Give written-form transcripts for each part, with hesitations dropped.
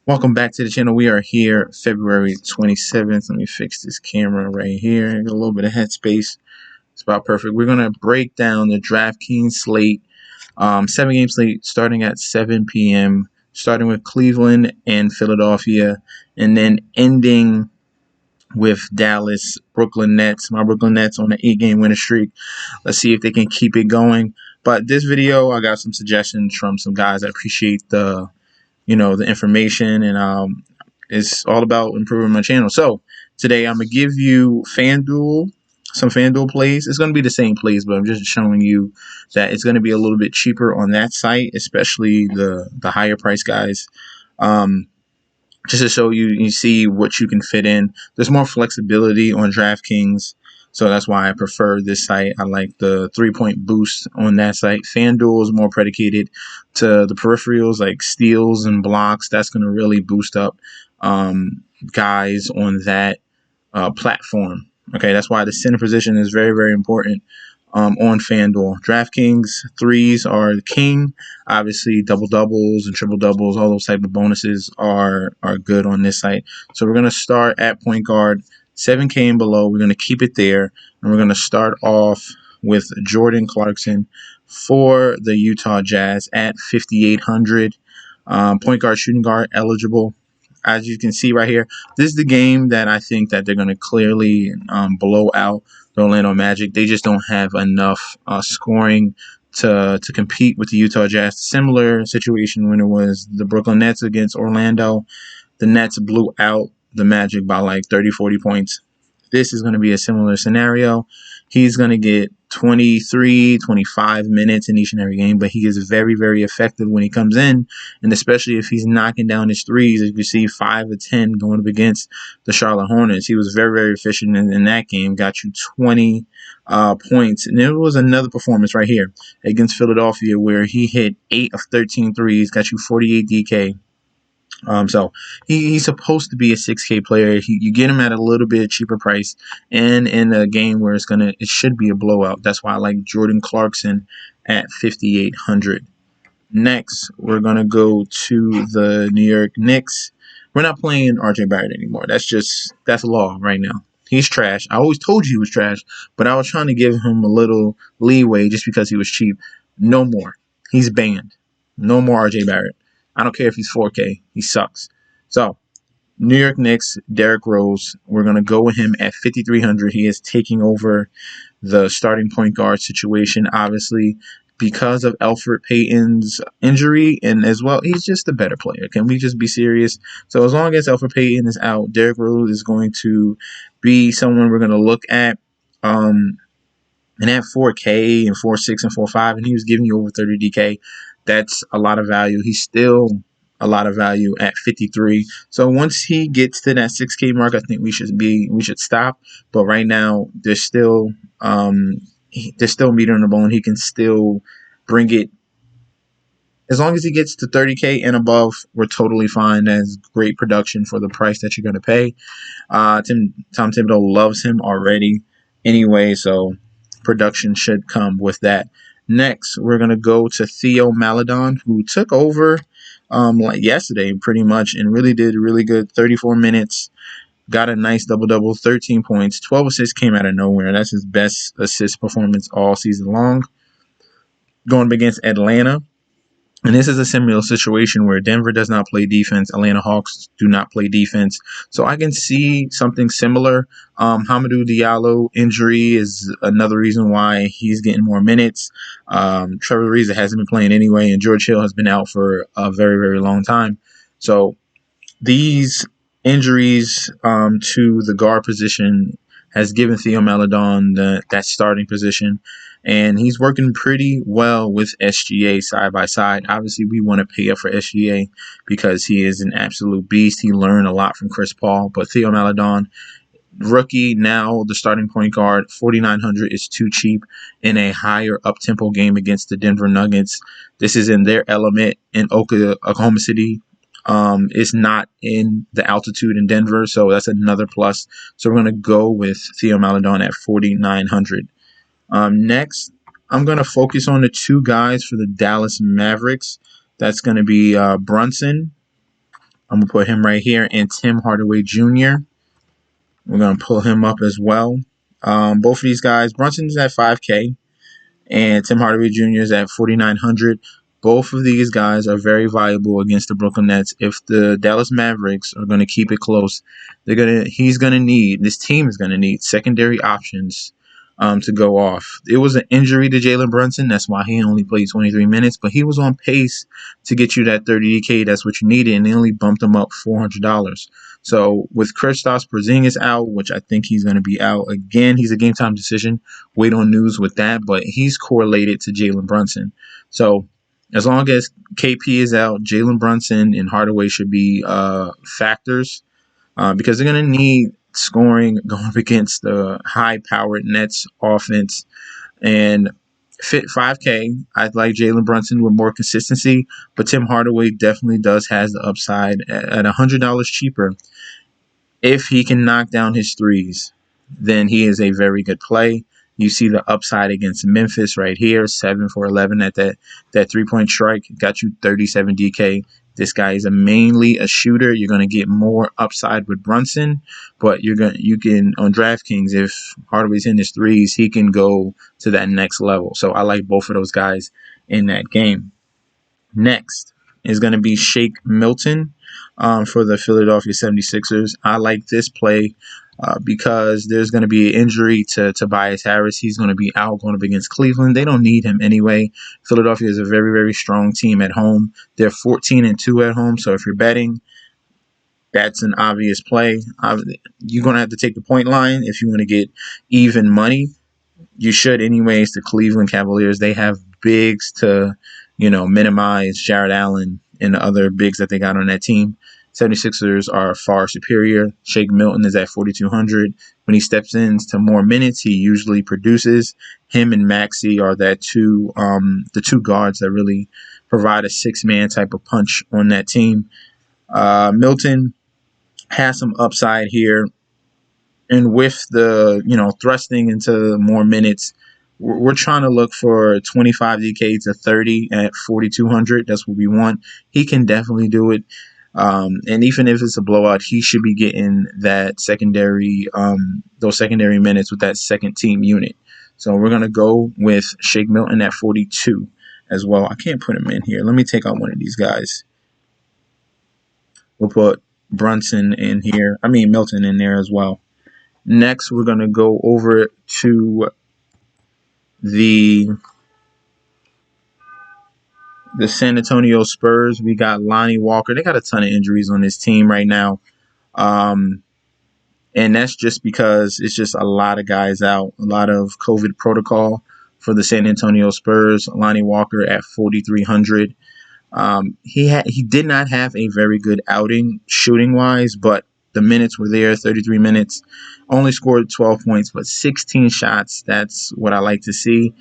Welcome back to the channel. We are here February 27th. Let me fix this camera right here. Get a little bit of headspace. It's about perfect. We're going to break down the DraftKings slate, 7-game slate starting at 7 p.m., starting with Cleveland and Philadelphia, and then ending with Dallas, Brooklyn Nets. My Brooklyn Nets on an 8-game winning streak. Let's see if they can keep it going. But this video, I got some suggestions from some guys. I appreciate the information, and it's all about improving my channel. So today I'm gonna give you some FanDuel plays. It's gonna be the same plays, but I'm just showing you that it's gonna be a little bit cheaper on that site, especially the higher price guys. Just to show you see what you can fit in. There's more flexibility on DraftKings, so that's why I prefer this site. I like the 3-point boost on that site. FanDuel is more predicated to the peripherals like steals and blocks. That's going to really boost up guys on that platform. Okay, that's why the center position is very, very important on FanDuel. DraftKings threes are the king. Obviously, double doubles and triple doubles, all those type of bonuses are good on this site. So we're gonna start at point guard, 7K and below. We're gonna keep it there, and we're gonna start off with Jordan Clarkson for the Utah Jazz at 5,800. Point guard, shooting guard eligible. As you can see right here, this is the game that I think that they're going to clearly blow out the Orlando Magic. They just don't have enough scoring to compete with the Utah Jazz. Similar situation when it was the Brooklyn Nets against Orlando. The Nets blew out the Magic by like 30, 40 points. This is going to be a similar scenario. He's going to get 23, 25 minutes in each and every game, but he is very, very effective when he comes in, and especially if he's knocking down his threes. As you see, 5 of 10 going up against the Charlotte Hornets. He was very, very efficient in that game, got you 20 points. And there was another performance right here against Philadelphia where he hit 8 of 13 threes, got you 48 DK. So he's supposed to be a 6K player. You get him at a little bit cheaper price, and in a game where it should be a blowout. That's why I like Jordan Clarkson at 5,800. Next, we're gonna go to the New York Knicks. We're not playing RJ Barrett anymore. That's law right now. He's trash. I always told you he was trash, but I was trying to give him a little leeway just because he was cheap. No more. He's banned. No more RJ Barrett. I don't care if he's 4K. He sucks. So, New York Knicks, Derrick Rose. We're going to go with him at 5,300. He is taking over the starting point guard situation, obviously, because of Elfrid Payton's injury. And as well, he's just a better player. Can we just be serious? So, as long as Elfrid Payton is out, Derrick Rose is going to be someone we're going to look at. And at 4K and 4.6 and 4.5, and he was giving you over 30 DK. That's a lot of value. He's still a lot of value at 53. So once he gets to that 6K mark, I think we should stop. But right now, there's still meat on the bone. He can still bring it. As long as he gets to 30K and above, we're totally fine. That's great production for the price that you're going to pay. Tom Thibodeau loves him already anyway, so production should come with that. Next, we're going to go to Theo Maladon, who took over like yesterday pretty much and really did really good. 34 minutes, got a nice double-double, 13 points, 12 assists, came out of nowhere. That's his best assist performance all season long. Going up against Atlanta. And this is a similar situation where Denver does not play defense. Atlanta Hawks do not play defense. So I can see something similar. Hamidou Diallo injury is another reason why he's getting more minutes. Trevor Ariza hasn't been playing anyway, and George Hill has been out for a very, very long time. So these injuries to the guard position has given Theo Maladon that starting position. And he's working pretty well with SGA side by side. Obviously, we want to pay up for SGA because he is an absolute beast. He learned a lot from Chris Paul. But Theo Maladon, rookie, now the starting point guard, 4,900 is too cheap in a higher up-tempo game against the Denver Nuggets. This is in their element in Oklahoma City. It's not in the altitude in Denver, so that's another plus. So we're going to go with Theo Maladon at 4,900. Next, I'm going to focus on the two guys for the Dallas Mavericks. That's going to be Brunson I'm going to put him right here. And Tim Hardaway Jr., we're going to pull him up as well. Both of these guys, Brunson's at 5K. And Tim Hardaway Jr. is at 4,900. Both of these guys are very valuable against the Brooklyn Nets. If the Dallas Mavericks are going to keep it close, this team is going to need secondary options to go off. It was an injury to Jalen Brunson. That's why he only played 23 minutes, but he was on pace to get you that 30 DK. That's what you needed, and they only bumped him up $400. So with Kristaps Porzingis out, which I think he's going to be out again, he's a game time decision. Wait on news with that, but he's correlated to Jalen Brunson. So as long as KP is out, Jalen Brunson and Hardaway should be factors because they're going to need scoring going up against the high-powered Nets offense. And fit 5K, I'd like Jalen Brunson with more consistency, but Tim Hardaway definitely has the upside at $100 cheaper. If he can knock down his threes, then he is a very good play. You see the upside against Memphis right here, 7 for 11 at that 3-point strike, got you 37 DK. This guy is mainly a shooter. You're going to get more upside with Brunson, but you can on DraftKings, if Hardaway's in his threes, he can go to that next level. So I like both of those guys in that game. Next is going to be Shake Milton for the Philadelphia 76ers. I like this play because there's going to be an injury to Tobias Harris. He's going to be out going up against Cleveland. They don't need him anyway. Philadelphia is a very, very strong team at home. They're 14-2 at home. So if you're betting, that's an obvious play. You're going to have to take the point line if you want to get even money. You should anyways. The Cleveland Cavaliers, they have bigs to, minimize Jared Allen and the other bigs that they got on that team. 76ers are far superior. Shake Milton is at 4,200. When he steps into more minutes, he usually produces. Him and Maxey are the two guards that really provide a six-man type of punch on that team. Milton has some upside here. And with the, thrusting into more minutes, we're trying to look for 25 DK to 30 at 4,200. That's what we want. He can definitely do it. And even if it's a blowout, he should be getting that those secondary minutes with that second team unit. So we're going to go with Shake Milton at 42 as well. I can't put him in here. Let me take out one of these guys. We'll put Milton in there as well. Next, we're going to go over to the San Antonio Spurs. We got Lonnie Walker. They got a ton of injuries on this team right now. And that's just because it's just a lot of guys out, a lot of COVID protocol for the San Antonio Spurs. Lonnie Walker at 4,300. He did not have a very good outing shooting-wise, but the minutes were there, 33 minutes. Only scored 12 points, but 16 shots. That's what I like to see.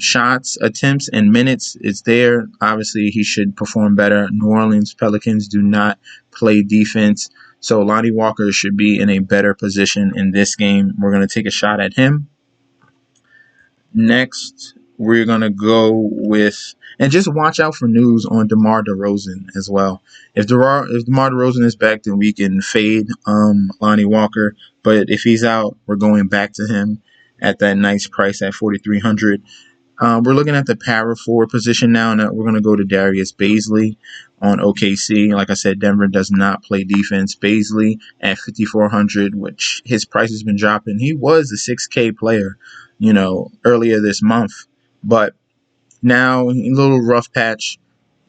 Shots, attempts, and minutes, it's there. Obviously, he should perform better. New Orleans Pelicans do not play defense, so Lonnie Walker should be in a better position in this game. We're going to take a shot at him. Next, we're going to go with, and just watch out for news on Demar Derozan as well. If DeMar DeRozan is back, then we can fade Lonnie Walker. But if he's out, we're going back to him at that nice price at 4,300. We're looking at the power forward position now, and we're going to go to Darius Baisley on OKC. Like I said, Denver does not play defense. Baisley at 5,400, which his price has been dropping. He was a 6K player, earlier this month, but now a little rough patch.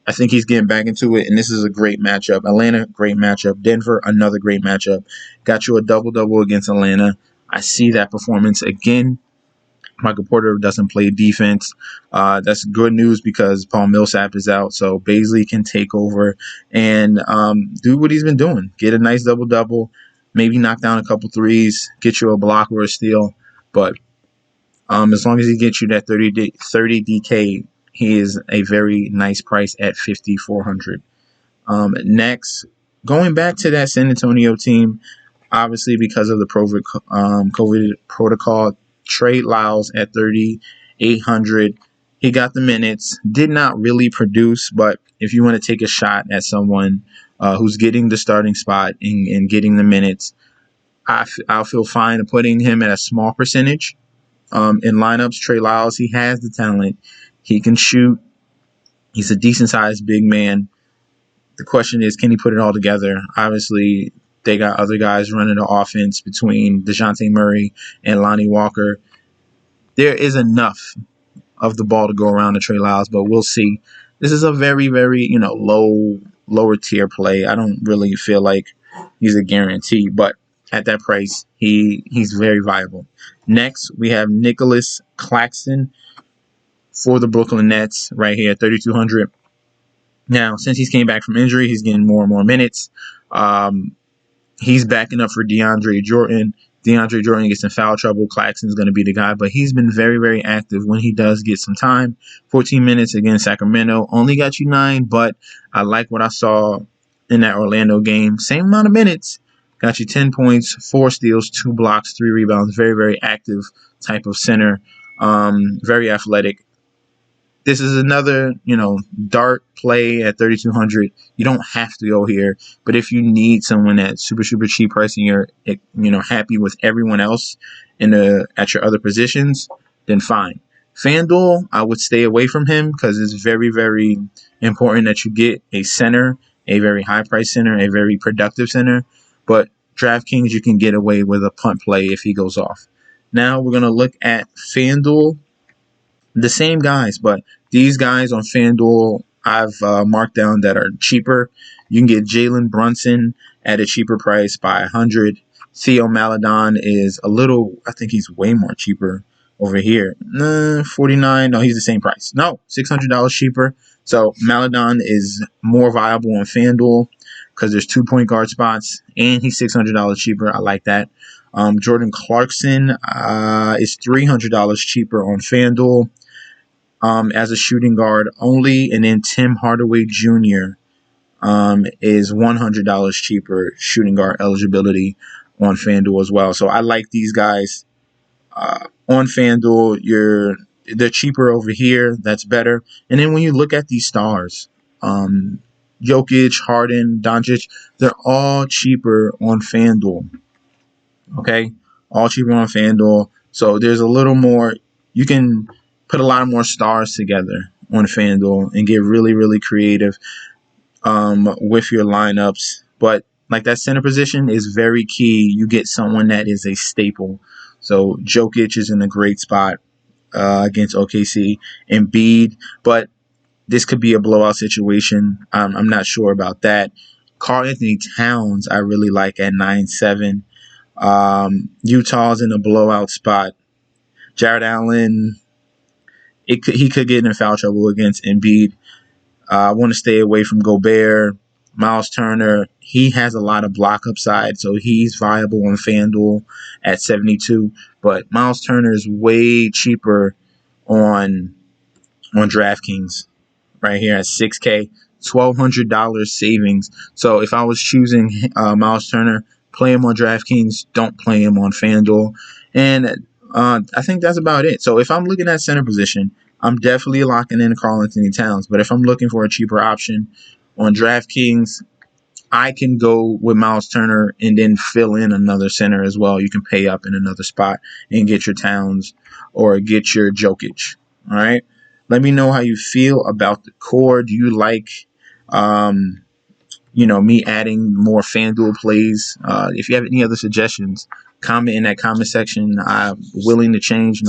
I think he's getting back into it, and this is a great matchup. Atlanta, great matchup. Denver, another great matchup. Got you a double-double against Atlanta. I see that performance again. Michael Porter doesn't play defense. That's good news because Paul Millsap is out, so Baisley can take over and do what he's been doing. Get a nice double-double, maybe knock down a couple threes, get you a block or a steal. But as long as he gets you that 30 DK, he is a very nice price at 5,400. Next, going back to that San Antonio team, obviously because of the COVID protocol, Trey Lyles at 3,800. He got the minutes, did not really produce, but if you want to take a shot at someone who's getting the starting spot and getting the minutes. I'll feel fine putting him at a small percentage in lineups. Trey Lyles, he has the talent. He can shoot. He's a decent-sized big man. The question is, can he put it all together? Obviously, they got other guys running the offense between DeJounte Murray and Lonnie Walker. There is enough of the ball to go around to Trey Lyles, but we'll see. This is a very, very, lower tier play. I don't really feel like he's a guarantee, but at that price, he's very viable. Next, we have Nicholas Claxton for the Brooklyn Nets right here, 3,200. Now, since he's came back from injury, he's getting more and more minutes. He's backing up for DeAndre Jordan. DeAndre Jordan gets in foul trouble. Claxton's going to be the guy, but he's been very, very active when he does get some time. 14 minutes against Sacramento. Only got you 9, but I like what I saw in that Orlando game. Same amount of minutes. Got you 10 points, 4 steals, 2 blocks, 3 rebounds. Very, very active type of center. Very athletic. This is another, dart play at 3,200. You don't have to go here, but if you need someone at super, super cheap price and you're, happy with everyone else at your other positions, then fine. Fanduel, I would stay away from him because it's very, very important that you get a center, a very high price center, a very productive center. But DraftKings, you can get away with a punt play if he goes off. Now we're going to look at Fanduel. The same guys, but these guys on FanDuel I've marked down that are cheaper. You can get Jalen Brunson at a cheaper price by 100. Theo Maladon is I think he's way more cheaper over here. 49. No, he's the same price. No, $600 cheaper. So Maladon is more viable on FanDuel because there's 2 point guard spots and he's $600 cheaper. I like that. Jordan Clarkson is $300 cheaper on FanDuel. As a shooting guard only, and then Tim Hardaway Jr. Is $100 cheaper shooting guard eligibility on FanDuel as well. So I like these guys on FanDuel. They're cheaper over here. That's better. And then when you look at these stars, Jokic, Harden, Doncic, they're all cheaper on FanDuel. Okay, all cheaper on FanDuel. So there's a little more. You can put a lot more stars together on FanDuel and get really, really creative with your lineups. But like that center position is very key. You get someone that is a staple. So Jokic is in a great spot against OKC. Embiid, but this could be a blowout situation. I'm not sure about that. Karl-Anthony Towns I really like at 9.7. Utah's in a blowout spot. Jared Allen, he could get in foul trouble against Embiid. I want to stay away from Gobert. Miles Turner, he has a lot of block upside, so he's viable on FanDuel at 72. But Miles Turner is way cheaper on DraftKings right here at 6K, $1,200 savings. So if I was choosing Miles Turner, play him on DraftKings, don't play him on FanDuel. And I think that's about it. So if I'm looking at center position, I'm definitely locking in Karl-Anthony Towns. But if I'm looking for a cheaper option on DraftKings, I can go with Miles Turner and then fill in another center as well. You can pay up in another spot and get your Towns or get your Jokic. All right. Let me know how you feel about the core. Do you like me adding more FanDuel plays? If you have any other suggestions, comment in that comment section. I'm willing to change,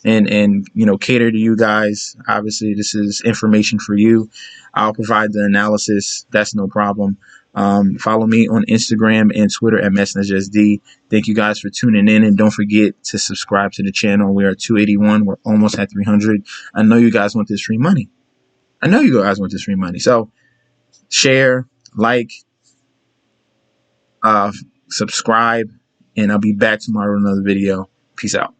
and cater to you guys. Obviously, this is information for you. I'll provide the analysis. That's no problem. Follow me on Instagram and Twitter at MessageSD. Thank you guys for tuning in, and don't forget to subscribe to the channel. We are 281. We're almost at 300. I know you guys want this free money. So share, like, subscribe, and I'll be back tomorrow with another video. Peace out.